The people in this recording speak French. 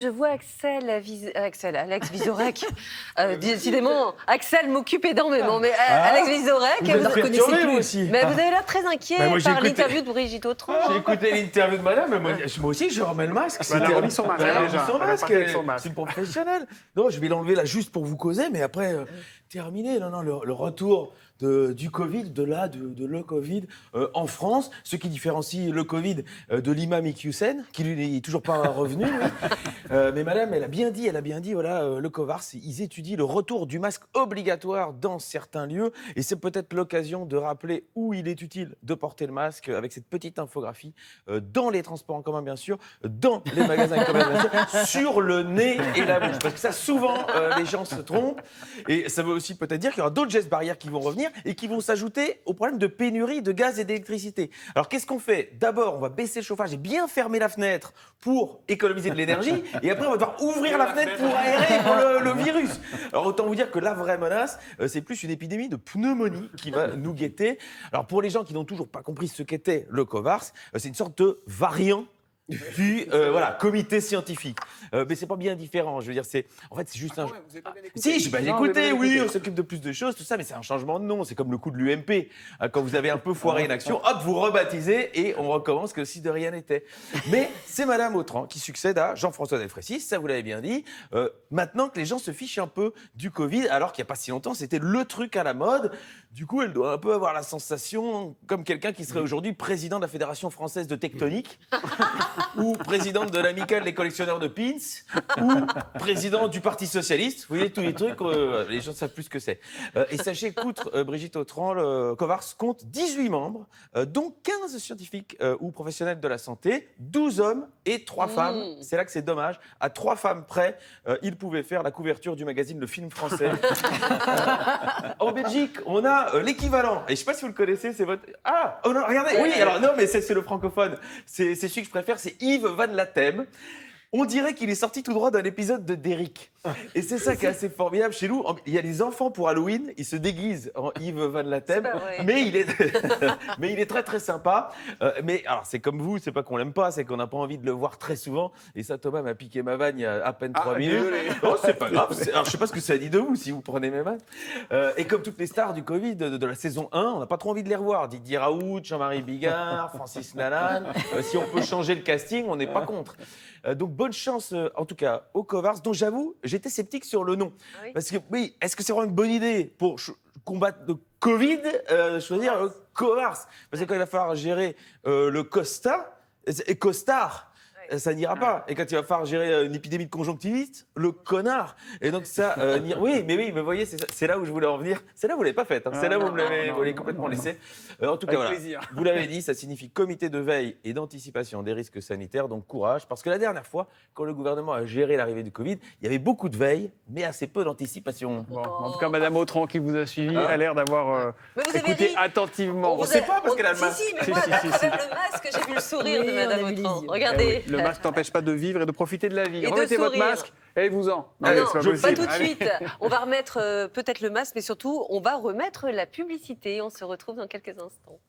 Je vois Alex Vizorek. Décidément, Axel m'occupe énormément. Mais Alex Vizorek, vous êtes perturbé, vous aussi. Mais vous avez l'air très inquiet moi, j'ai par écouté- l'interview de Brigitte Autran. J'ai écouté l'interview de madame, mais moi aussi je remets le masque. Elle a remis son masque, Elle a remis déjà. son Elle a masque, parti avec son masque. c'est professionnel. Non, je vais l'enlever là juste pour vous causer, mais après, terminé. Non, le retour du Covid, de le Covid en France, ce qui différencie le Covid de l'imam Iqiyoussen, qui lui n'est toujours pas revenu. lui. Mais madame, elle a bien dit, voilà, le Covars, ils étudient le retour du masque obligatoire dans certains lieux, et c'est peut-être l'occasion de rappeler où il est utile de porter le masque avec cette petite infographie dans les transports en commun, bien sûr, dans les magasins de commerce, bien sûr, sur le nez et la bouche, parce que ça, souvent, les gens se trompent, et ça veut aussi peut-être dire qu'il y aura d'autres gestes barrières qui vont revenir et qui vont s'ajouter au problème de pénurie de gaz et d'électricité. Alors, qu'est-ce qu'on fait ? D'abord, on va baisser le chauffage et bien fermer la fenêtre pour économiser de l'énergie, et après, on va devoir ouvrir la fenêtre pour aérer pour le virus. Alors, autant vous dire que la vraie menace, c'est plus une épidémie de pneumonie qui va nous guetter. Alors, pour les gens qui n'ont toujours pas compris ce qu'était le Covars, c'est une sorte de variant du comité scientifique. Mais c'est pas bien différent. Je veux dire, c'est juste un. Vous avez pas bien écouté. Si, j'ai Non, écouté, vous avez bien oui, écouté. on s'occupe de plus de choses, tout ça, mais c'est un changement de nom. C'est comme le coup de l'UMP. Quand vous avez un peu foiré une action, hop, vous rebaptisez et on recommence que si de rien n'était. Mais c'est Madame Autran qui succède à Jean-François Delfrécy, ça vous l'avez bien dit. Maintenant que les gens se fichent un peu du Covid, alors qu'il n'y a pas si longtemps, c'était le truc à la mode. Du coup, elle doit un peu avoir la sensation comme quelqu'un qui serait aujourd'hui président de la Fédération française de tectonique, ou présidente de l'amicale des collectionneurs de pins, ou président du Parti socialiste. Vous voyez, tous les trucs, les gens ne savent plus ce que c'est. Et sachez qu'outre Brigitte Autran, le Covars compte 18 membres, dont 15 scientifiques ou professionnels de la santé, 12 hommes et 3 femmes. C'est là que c'est dommage. À 3 femmes près, ils pouvaient faire la couverture du magazine Le Film Français. En Belgique, on a l'équivalent. Et je ne sais pas si vous le connaissez, c'est votre... Ah, oh non, regardez. Oui, alors non, mais c'est le francophone. C'est celui que je préfère, c'est Yves Van Latem. On dirait qu'il est sorti tout droit d'un épisode de Derrick. Et c'est ça qui est assez formidable chez nous. Il y a des enfants pour Halloween, ils se déguisent en Yves Van Latem, mais il est très très sympa. Mais alors c'est comme vous, c'est pas qu'on l'aime pas, c'est qu'on n'a pas envie de le voir très souvent. Et ça, Thomas m'a piqué ma vanne il y a à peine 3 minutes. Non, c'est pas grave. Alors je sais pas ce que ça dit de vous si vous prenez mes vannes. Et comme toutes les stars du Covid de la saison 1, on n'a pas trop envie de les revoir. Didier Raoult, Jean-Marie Bigard, Francis Lalanne. Si on peut changer le casting, on n'est pas contre. Donc bonne chance en tout cas au Covars, dont j'avoue j'étais sceptique sur le nom. Oui. Parce que oui, est-ce que c'est vraiment une bonne idée pour combattre le Covid choisir le Covars? Parce que quand il va falloir gérer le Costa et Costard, ça n'ira pas. Et quand il va falloir gérer une épidémie de conjonctivite, le connard. Et donc ça, oui, mais vous voyez, c'est là où je voulais en venir. C'est là où vous l'avez pas faite. Hein. C'est là où vous l'avez complètement laissé. En tout cas, voilà. Plaisir. Vous l'avez dit, ça signifie comité de veille et d'anticipation des risques sanitaires. Donc courage, parce que la dernière fois, quand le gouvernement a géré l'arrivée du Covid, il y avait beaucoup de veille, mais assez peu d'anticipation. Bon, en tout cas, Madame Autran, qui vous a suivi, a l'air d'avoir Mais vous avez écouté dit- attentivement. On sait pas parce qu'elle a le masque. Si, mais moi, à travers le masque, j'ai vu le sourire de Oui, Madame on a vu les Autran. yeux. Regardez. Le masque n'empêche pas de vivre et de profiter de la vie. Et de Remettez votre sourire. masque et vous-en. Ah non, c'est pas possible. tout de Allez. suite. On va remettre peut-être le masque, mais surtout, on va remettre la publicité. On se retrouve dans quelques instants.